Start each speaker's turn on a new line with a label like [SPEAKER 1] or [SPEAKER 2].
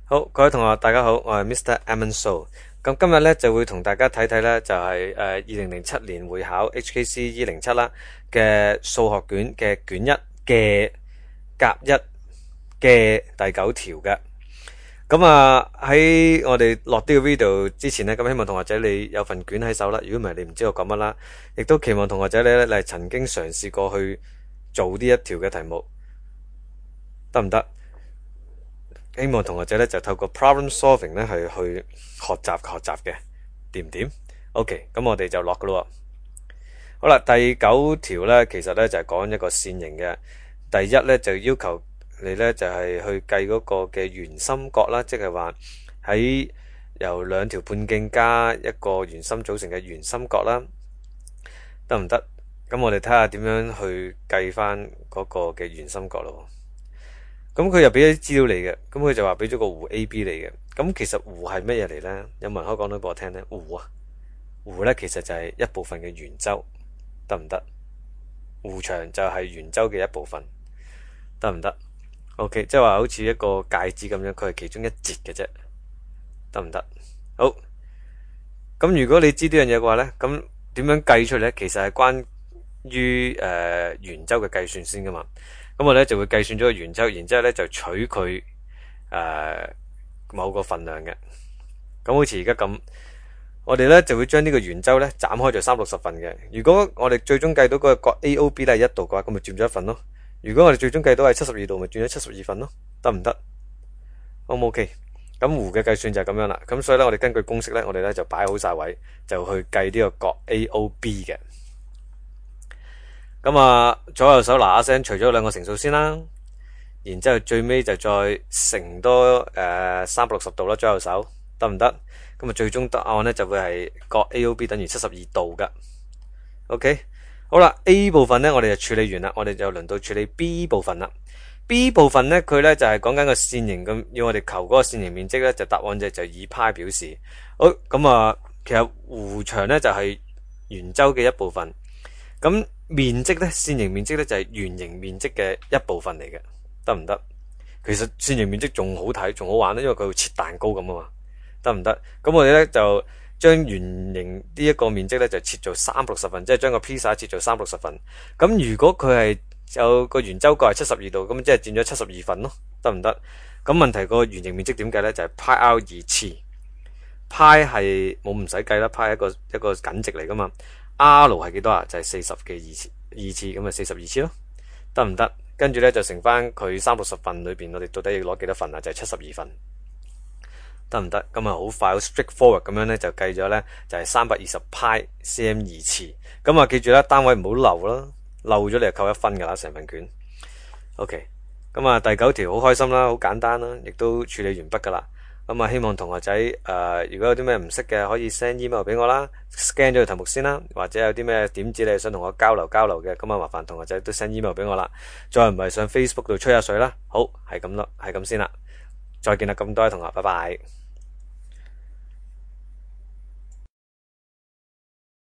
[SPEAKER 1] 好，各位同學，大家好，我係 Mr. Ammon So。咁今日咧就會同大家睇睇咧，就係2007年會考 HKC E07啦嘅數學卷嘅卷一嘅甲一嘅第9條嘅。咁喺我哋落呢個 video 之前呢，咁希望同學仔你有份卷喺手啦。如果唔係，你唔知我講乜啦。亦都期望同學仔你係曾經嘗試過去做呢一條嘅題目，得唔得？希望同學仔咧就透過 problem solving 咧係去學習嘅，掂唔掂 ？OK，咁我哋就落噶咯。好啦，第9條咧其實咧就係講一個線形嘅。第一咧就要求你咧就係去計嗰個嘅圓心角啦，即係話喺由2條半徑加一個圓心組成嘅圓心角啦，得唔得？咁我哋睇下點樣去計翻嗰個嘅圓心角咯。咁佢又俾咗啲資料你嘅，咁佢就話俾咗個弧 AB 你嘅。咁其實弧係乜嘢嚟呢？有冇人可以講到俾我聽呢？弧呢其實就係一部分嘅圓周，得唔得？弧長就係圓周嘅一部分，得唔得 ？OK， 即係話好似一個戒指咁樣，佢係其中一節嘅啫，得唔得？好，咁如果你知呢樣嘢嘅話呢，咁點樣計出嚟呢？其實係關於圓周嘅計算先噶嘛。咁我咧就會計算咗個圓周，然之後咧就取佢某個份量嘅。咁好似而家咁，我哋咧就會將呢個圓周咧斬開咗360份嘅。如果我哋最終計到嗰個角 AOB 咧係1度嘅話，咁咪佔咗1份咯。如果我哋最終計到係72度，咪佔咗72份咯，得唔得？好唔 OK？咁弧嘅計算就係咁樣啦。咁所以咧，我哋根據公式咧，我哋咧就擺好晒位，就去計呢個角 AOB 嘅。咁左右手嗱嗱聲除咗2個乘數先啦，然之後最尾就再乘多360度啦，左右手得唔得？咁最終答案咧就會係角 AOB 等於72度噶。OK， 好啦 ，A 部分咧我哋就處理完啦，我哋就輪到處理 B 部分啦。B 部分咧佢咧就係講緊個線形咁，要我哋求嗰個線形面積咧，就答案就以派表示。好，咁其實弧長咧就係圓周嘅一部分，咁面積咧，線形面積咧就係圓形面積嘅一部分嚟嘅，得唔得？其實線形面積仲好睇，仲好玩咧，因為佢會切蛋糕咁啊嘛，得唔得？咁我哋咧就將圓形呢一個面積咧就切做360份，即係將個披薩切做360份。咁如果佢係有個圓周角係72度，咁即係佔咗72份咯，得唔得？咁問題個圓形面積點計咧？就係派 r 2次，派係冇唔使計啦，派係一個緊值嚟噶嘛。R 係幾多啊？就係40嘅2次，咁咪42次咯，得唔得？跟住咧就乘翻佢360份裏邊，我哋到底要攞幾多份啊？就係72份，得唔得？咁好快好 straightforward 咁樣咧就計咗咧，就係320派 cm 2次。咁記住啦，單位唔好漏啦，漏咗你就扣1分噶啦，成份卷。OK，咁第9條好開心啦，好簡單啦，亦都處理完畢噶啦。咁希望同學仔如果有啲咩唔識嘅，可以 send email 俾我啦 ，scan 咗個題目先啦，或者有啲咩點子你想同我交流嘅，咁麻煩同學仔都 send email 俾我啦。再唔係上 Facebook 度吹下水啦。好，係咁咯，係咁先啦。再見啦，咁多位同學，拜拜。